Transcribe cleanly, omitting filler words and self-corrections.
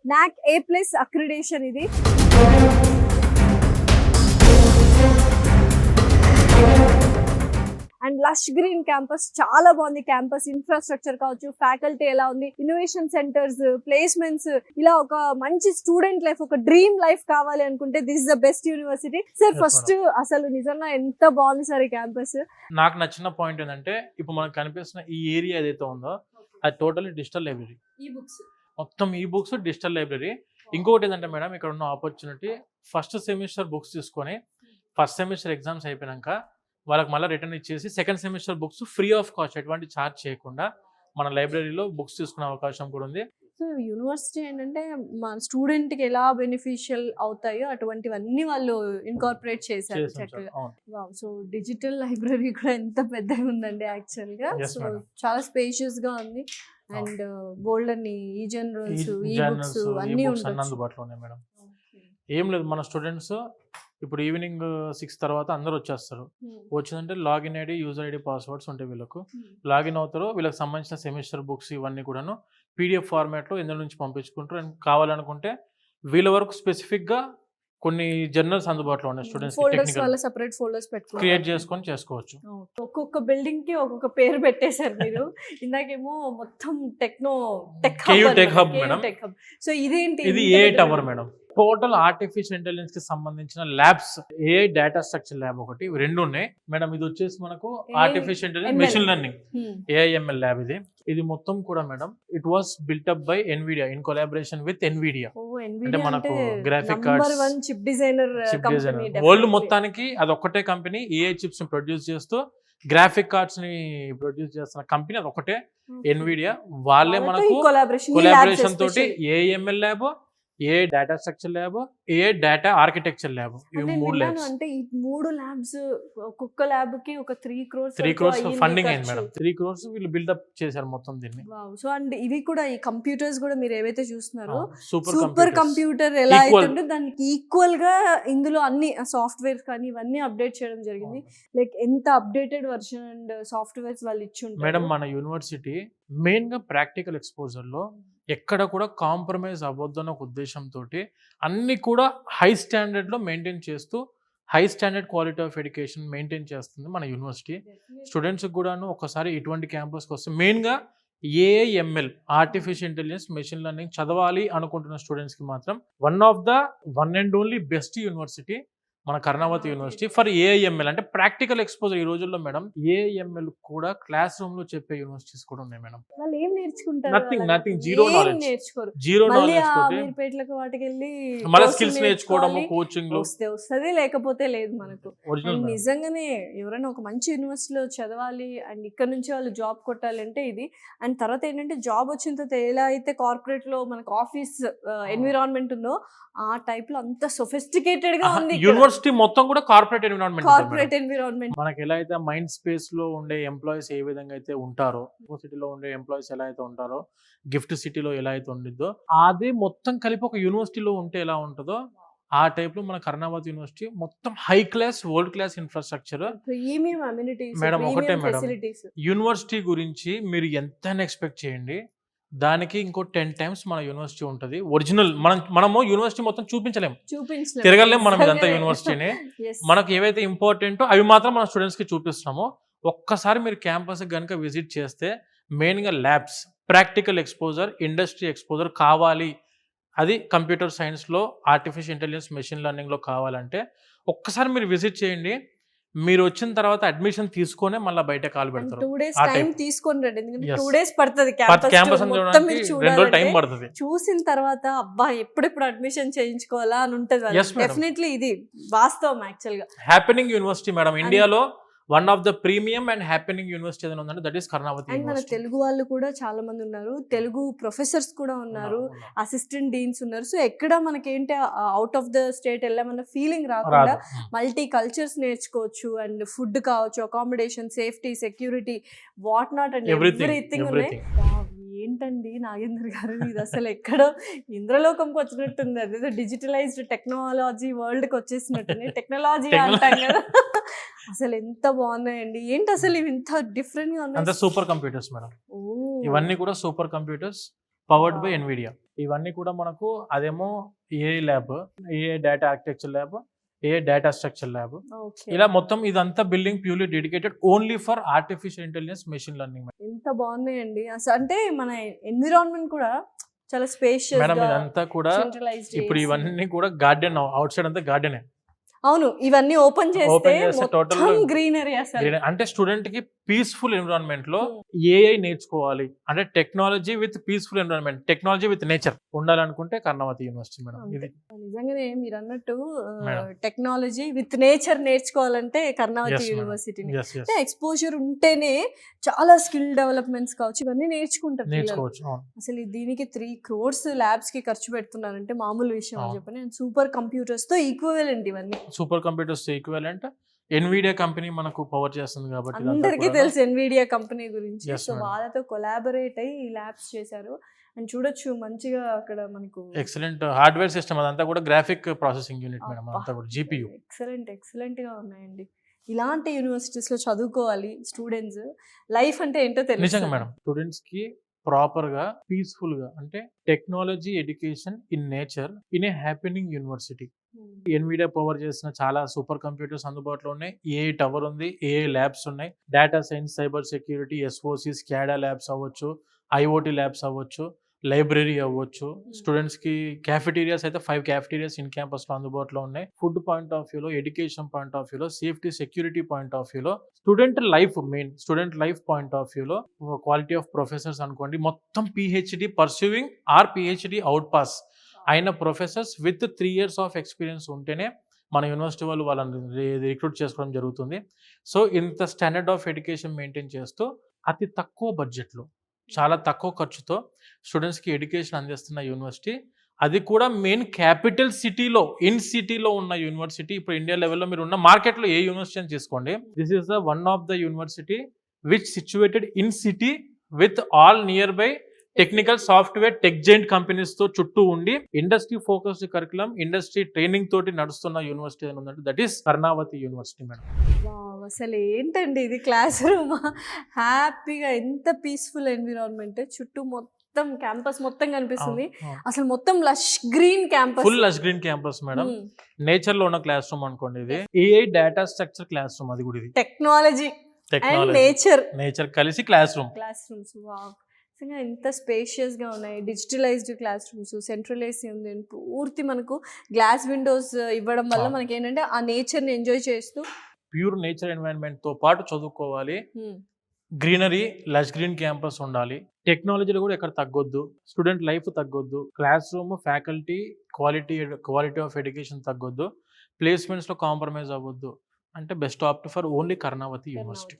NAC A+ accreditation ఇది. And lush green campus, చాలా బాగుంది క్యాంపస్. ఇన్ఫ్రాస్ట్రక్చర్ కావచ్చు, ఫ్యాకల్టీ ఎలా ఉంది, ఇన్నోవేషన్ సెంటర్స్, ప్లేస్మెంట్స్, ఇలా ఒక మంచి స్టూడెంట్ లైఫ్, ఒక డ్రీమ్ లైఫ్ కావాలి అనుకుంటే this is the best university. Sir first అసలు నిజంగా ఎంత బాగుంది సార్ ఈ క్యాంపస్. నాకు నచ్చిన పాయింట్ ఏంటంటే ఇప్పుడు మనకు కనిపిస్తున్న ఈ ఏరియా ఏదైతే ఉందో అది టోటల్లీ డిజిటల్ లైబ్రరీ. మొత్తం ఈ బుక్స్ డిజిటల్ లైబ్రరీ. ఇంకొకటి ఏంటంటే మేడం, ఇక్కడ ఉన్న ఆపర్చునిటీ ఫస్ట్ సెమిస్టర్ బుక్స్ తీసుకొని ఫస్ట్ సెమిస్టర్ ఎగ్జామ్స్ అయిపోయాక వాళ్ళకి మళ్ళీ రిటర్న్ ఇచ్చేసి second semester books free of cost, ఎటువంటి ఛార్జ్ చేయకుండా మన లైబ్రరీలో బుక్స్ తీసుకునే అవకాశం కూడా ఉంది. సో యూనివర్సిటీ ఏంటంటే మన స్టూడెంట్ కి ఎలా బెనిఫిషియల్ అవుతాయో అటువంటివన్నీ వాళ్ళు ఇన్కార్పొరేట్ చేశారు చక్కగా. సో డిజిటల్ లైబ్రరీ కూడా ఎంత పెద్దగా ఉందండి యాక్చువల్ గా. సో చాలా స్పేషియస్ గా ఉంది అండ్ బోల్డ్ అన్ని ఈ జర్నల్స్, ఈ బుక్స్ అన్ని అందుబాటులో ఉన్నాయి మేడం. ఏం లేదు, మన స్టూడెంట్స్ ఇప్పుడు ఈవినింగ్ 6 తర్వాత అందరూ వచ్చేస్తారు. వచ్చిందంటే login ID, user ID, passwords ఉంటాయి. వీళ్ళకు లాగిన్ అవుతారు. వీళ్ళకి సంబంధించిన సెమిస్టర్ బుక్స్ ఇవన్నీ కూడాను పీడిఎఫ్ ఫార్మాట్లో ఇందులో నుంచి పంపించుకుంటారు. అండ్ కావాలనుకుంటే వీళ్ళ వరకు స్పెసిఫిక్గా కొన్ని జర్నల్స్ అందుబాటులో ఉన్నాయి. స్టూడెంట్స్ సెపరేట్ ఫోల్డర్స్ క్రియేట్ చేసుకొని చేసుకోవచ్చు. ఒక్కొక్క బిల్డింగ్ కి ఒక్కొక్క పేరు పెట్టేశారు మీరు. ఇందాకేమో మొత్తం టెక్ హబ్ మేడం. సో ఇదేంటి? ఇది A tower madam. Total artificial intelligence కి సంబంధించిన labs, a data structure lab ఒకటి, రెండు ఉన్నాయి మేడం. ఇది వచ్చేసి మనకు artificial intelligence machine learning AIML lab. ఇది మొత్తం కూడా madam it was built up by Nvidia in collaboration with Nvidia. అంటే మనకు graphic cards, chip designer world మొత్తానికి అది ఒక్కటే కంపెనీ AI చిప్స్ ని ప్రొడ్యూస్ చేస్తూ గ్రాఫిక్ కార్డ్స్ ని ప్రొడ్యూస్ చేస్తున్న కంపెనీ అది ఒకటే, ఎన్విడియా. వాళ్ళే మనకు కొలాబరేషన్ తోటి AIML ల్యాబ్, ఏ డేటా స్ట్రక్చర్ ల్యాబ్, ఏ డేటా ఆర్కిటెక్చర్ ల్యాబ్, ఈ 3 ల్యాబ్స్. అంటే ఈ 3 ల్యాబ్స్ ఒక్కొక్క ల్యాబ్ కి ఒక 3 crores ఫండింగ్ అయింది మేడం. 3 crores వీళ్ళు బిల్డప్ చేశారు మొత్తం దీన్ని. సో అండ్ ఇవి కూడా ఈ కంప్యూటర్స్ కూడా మీరు ఏవైతే చూస్తున్నారో సూపర్ కంప్యూటర్ ఎలా అయితే దానికి ఈక్వల్ గా ఇందులో అన్ని సాఫ్ట్వేర్ కానీ ఇవన్నీ అప్డేట్ చేయడం జరిగింది. లైక్ ఎంత అప్డేటెడ్ వర్షన్ అండ్ సాఫ్ట్వేర్స్ వాళ్ళు ఇచ్చి ఉంటారు మేడం. మన యూనివర్సిటీ మెయిన్ గా ప్రాక్టికల్ ఎక్స్పోజర్ లో ఎక్కడ కూడా కాంప్రమైజ్ అవ్వద్దు అన్న ఒక ఉద్దేశంతో అన్ని కూడా హై స్టాండర్డ్లో మెయింటైన్ చేస్తూ high standard quality of education maintain చేస్తుంది మన యూనివర్సిటీ. స్టూడెంట్స్కి కూడాను ఒకసారి ఇటువంటి క్యాంపస్కి వస్తే మెయిన్గా AIML artificial intelligence, machine learning చదవాలి అనుకుంటున్న స్టూడెంట్స్కి మాత్రం one and only best university మన కర్ణావతి యూనివర్సిటీ ఫర్ AIML. అంటే ప్రాక్టికల్ ఎక్స్పోజర్. ఈ రోజుల్లో మేడం AIML కూడా క్లాస్ రూమ్ లో చెప్పే యూనివర్సిటీస్ కూడా ఉన్నాయి మేడం. వాళ్ళు ఏం నేర్చుకుంటారు? Nothing zero knowledge. వాటికి వెళ్ళి మళ్ళీ స్కిల్స్ నేర్చుకోవడం, కోచింగ్ లో వస్తుంది, లేకపోతే లేదు మనకు. నిజంగానే ఎవరైనా ఒక మంచి యూనివర్సిటీలో చదవాలి అండ్ ఇక్కడ నుంచి వాళ్ళు జాబ్ కొట్టాలి అంటే ఇది. అండ్ తర్వాత ఏంటంటే జాబ్ వచ్చిన తర్వాత ఎలా అయితే కార్పొరేట్ లో మనకు ఆఫీస్ ఎన్విరాన్మెంట్ ఉందో ఆ టైప్ లో అంత సొఫిస్టికేటెడ్ గా ఉంది యూనివర్సిటీ మొత్తం కూడా. కార్పొరేట్ ఎన్విరాన్మెంట్ మనకి ఎలా అయితే మైండ్ స్పేస్ లో ఉండే ఎంప్లాయీస్ ఏ విధంగా అయితే ఉంటారో, సిటీలో ఉండే ఎంప్లాయీస్ ఎలా అయితే ఉంటారో, గిఫ్ట్ సిటీలో ఎలా అయితే ఉండిద్దో అది మొత్తం కలిపి ఒక యూనివర్సిటీలో ఉంటే ఎలా ఉంటుందో ఆ టైప్ లో మన కర్ణావతి యూనివర్సిటీ మొత్తం high class, world class infrastructure, premium amenities. Madam ఒకటే మేడం, యూనివర్సిటీ గురించి మీరు ఎంత ఎక్స్పెక్ట్ చేయండి, దానికి ఇంకో 10 times మన యూనివర్సిటీ ఉంటుంది. ఒరిజినల్ మనము యూనివర్సిటీ మొత్తం చూపించలేము, తిరగలేము మనం ఇదంతా యూనివర్సిటీని. మనకు ఏవైతే ఇంపార్టెంటో అవి మాత్రం మన స్టూడెంట్స్ కి చూపిస్తున్నాము. ఒక్కసారి మీరు క్యాంపస్ కనుక విజిట్ చేస్తే మెయిన్ గా labs, practical exposure, industry exposure కావాలి. అది కంప్యూటర్ సైన్స్ లో, ఆర్టిఫిషియల్ ఇంటెలిజెన్స్, మెషిన్ లెర్నింగ్ లో కావాలంటే ఒక్కసారి మీరు విజిట్ చేయండి. మీరు వచ్చిన తర్వాత అడ్మిషన్ తీసుకొని మళ్ళీ బయట కాల్ పెడతారు. 2 days టైం తీసుకొని, ఎందుకంటే 2 days పడుతుంది చూసిన తర్వాత అబ్బా ఎప్పుడెప్పుడు అడ్మిషన్ చేయించుకోవాలా అని ఉంటుంది. డెఫినెట్లీ ఇది వాస్తవం. యాక్చువల్ గా హ్యాపెనింగ్ యూనివర్సిటీ మేడం, ఇండియాలో one of the premium and happening university ఏదైనా ఉందంటే దట్ ఈస్ కర్ణావతి. అండ్ మన తెలుగు వాళ్ళు కూడా చాలా మంది ఉన్నారు, తెలుగు ప్రొఫెసర్స్ కూడా ఉన్నారు, అసిస్టెంట్ డీన్స్ ఉన్నారు. సో ఎక్కడ మనకేంటి అవుట్ ఆఫ్ ద స్టేట్ వెళ్ళామన్న ఫీలింగ్ రాకుండా మల్టీ కల్చర్స్ నేర్చుకోవచ్చు. అండ్ ఫుడ్ కావచ్చు, accommodation, safety, security, what not and everything ఉన్నాయి. ఏంటండి నాగేంద్ర గారు, ఇది అసలు ఎక్కడో ఇంద్రలోకంకి వచ్చినట్టుంది. అదేదో డిజిటలైజ్డ్ టెక్నాలజీ వరల్డ్ కి వచ్చేసినట్టుంది. టెక్నాలజీ అంటాం కదా, అసలు ఎంత బాగున్నాయండి. ఏంటి అసలు ఇవి ఇంత డిఫరెంట్ గా ఉన్నాయి? Super computers madam. ఇవన్నీ కూడా super computers powered by Nvidia. ఇవన్నీ కూడా మనకు అదేమో AI lab, AI data architecture lab, AI data structure lab. Okay. ఇలా మొత్తం ఇదంతా building purely dedicated only for artificial intelligence, machine learning. ఎంత బాగున్నాయండి అసలు. అంటే మన ఎన్విరాన్మెంట్ కూడా చాలా స్పేషియస్ మేడం గా ఇదంతా కూడా సెంట్రలైజ్డ్ ఇప్పుడు ఇవన్నీ కూడా గార్డెన్, అవుట్ సైడ్ అంతా గార్డెనే. అవును, ఇవన్నీ ఓపెన్ చేస్తే ఓపెన్ చేస్తే టోటల్ మొత్తం గ్రీనరీ అసలు. అంటే స్టూడెంట్ కి పీస్ఫుల్ ఎన్విరాన్మెంట్ లో Hmm. ఏఐ నేర్చుకోవాలి అంటే technology with peaceful environment, technology with nature ఉండాలనుకుంటే కర్ణావతి యూనివర్సిటీ మేడం. ఇది నిజంగానే మీరు అన్నట్టు మేడం. టెక్నాలజీ విత్ నేచర్ నేర్చుకోవాలంటే కర్ణావతి Yes, madam. యూనివర్సిటీని. Yes, yes. అంటే ఎక్స్పోజర్ ఉంటేనే చాలా స్కిల్ డెవలప్మెంట్స్ కావచ్చు, ఇవన్నీ నేర్చుకుంటారు పిల్లలు. నేర్చుకోవచ్చు. అవును. అసలు దీనికి 3 crores ల్యాబ్స్ కి ఖర్చు పెడుతున్నారంటే మామూలు విషయం అని అవును. చెప్పని. సూపర్ కంప్యూటర్స్ తో ఈక్వలెంట్ ఇవన్నీ. Super computers equivalent Nvidia company మనకు పవర్ చేస్తుంది కాబట్టి ఇదంతా అందరికీ కూడా. తెలుసు ఎన్విడియా కంపెనీ గురించి. Yes, so madam. వాళ్ళతో కొలాబరేట్ అయ్యి ఈ ల్యాబ్స్ చేశారు. అండ్ చూడొచ్చు మంచిగా అక్కడ మనకు ఎక్సలెంట్ హార్డ్వేర్ సిస్టమ్, అదంతా కూడా గ్రాఫిక్ ప్రాసెసింగ్ యూనిట్ మేడం, అదంతా కూడా జీపీయూ. ఎక్సలెంట్ గా ఉన్నాయండి. ఇలాంటి యూనివర్సిటీస్ లో చదువుకోవాలి స్టూడెంట్స్. లైఫ్ అంటే ఏంటో నిజంగా తెలుసు మేడం స్టూడెంట్స్ కి ప్రాపర్ గా పీస్ఫుల్ గా అంటే technology education in nature in a happening university. Nvidia power చేసిన చాలా సూపర్ కంప్యూటర్స్ అందుబాటులో ఉన్నాయి. ఏఐ టవర్ ఉంది, ఏఐ ల్యాబ్స్ ఉన్నాయి, data science, cyber security, SOC, స్కాడా labs అవ్వచ్చు, ఐఓటీ ల్యాబ్స్ అవ్వచ్చు, లైబ్రరీ అవ్వచ్చు. స్టూడెంట్స్ కి క్యాఫెటీరియాస్ అయితే 5 క్యాఫెటీరియాస్ ఇన్ క్యాంపస్ లో అందుబాటులో ఉన్నాయి. ఫుడ్ పాయింట్ ఆఫ్ వ్యూలో, ఎడ్యుకేషన్ పాయింట్ ఆఫ్ వ్యూలో, సేఫ్టీ సెక్యూరిటీ పాయింట్ ఆఫ్ వ్యూలో, స్టూడెంట్ లైఫ్ పాయింట్ ఆఫ్ వ్యూలో, క్వాలిటీ ఆఫ్ ప్రొఫెసర్స్ అనుకోండి, మొత్తం PhD pursuing or PhD out pass అయిన professors with 3 years of experience ఉంటేనే మన యూనివర్సిటీ వాళ్ళు వాళ్ళని రిక్రూట్ చేసుకోవడం జరుగుతుంది. సో ఇంత స్టాండర్డ్ ఆఫ్ ఎడ్యుకేషన్ మెయింటైన్ చేస్తూ అతి తక్కువ బడ్జెట్లో, చాలా తక్కువ ఖర్చుతో స్టూడెంట్స్కి ఎడ్యుకేషన్ అందిస్తున్న యూనివర్సిటీ, అది కూడా మెయిన్ క్యాపిటల్ సిటీలో, ఇన్ సిటీలో ఉన్న యూనివర్సిటీ. ఇప్పుడు ఇండియా లెవెల్లో మీరు ఉన్న మార్కెట్లో ఏ యూనివర్సిటీ అని తీసుకోండి, this is the one of the university which situated in city with all near by technical, software, tech giant companies తో చుట్టూ ఉండి industry focused curriculum, industry training తోటి నడుస్తున్న యూనివర్సిటీ అని ఉందంటే that is Karnavati university madam. Wow, అసలు ఏంటండి ఇది క్లాస్ రూమ్. హ్యాపీగా ఎంత పీస్ఫుల్ ఎన్విరాన్మెంట్, చుట్టూ మొత్తం క్యాంపస్ మొత్తం కనిపిస్తుంది. అసలు మొత్తం lush green campus, full lush green campus madam. Nature లో ఉన్న క్లాస్ రూమ్ అనుకోండి. ఇది AI data structure class room, అది కూడా ఇది టెక్నాలజీ అండ్ టెక్నాలజీ నేచర్ కలిసి క్లాస్ రూమ్. వావ్, నిజంగా ఎంత స్పేషియస్ గా ఉన్నాయి. Digitalised class rooms, central AC ఉంది, పూర్తి మనకు గ్లాస్ విండోస్ ఇవ్వడం వల్ల మనకి ఏంటంటే ఆ నేచర్ ని ఎంజాయ్ చేస్తూ ప్యూర్ నేచర్ ఎన్వైరన్మెంట్ తో పాటు చదువుకోవాలి. గ్రీనరీ, లష్ గ్రీన్ క్యాంపస్ ఉండాలి. టెక్నాలజీలో కూడా ఎక్కడ తగ్గొద్దు, స్టూడెంట్ లైఫ్ తగ్గొద్దు, classroom, faculty, quality of education తగ్గొద్దు, ప్లేస్మెంట్స్ లో కాంప్రమైజ్ అవ్వద్దు. అంటే best opt for only Karnavati university.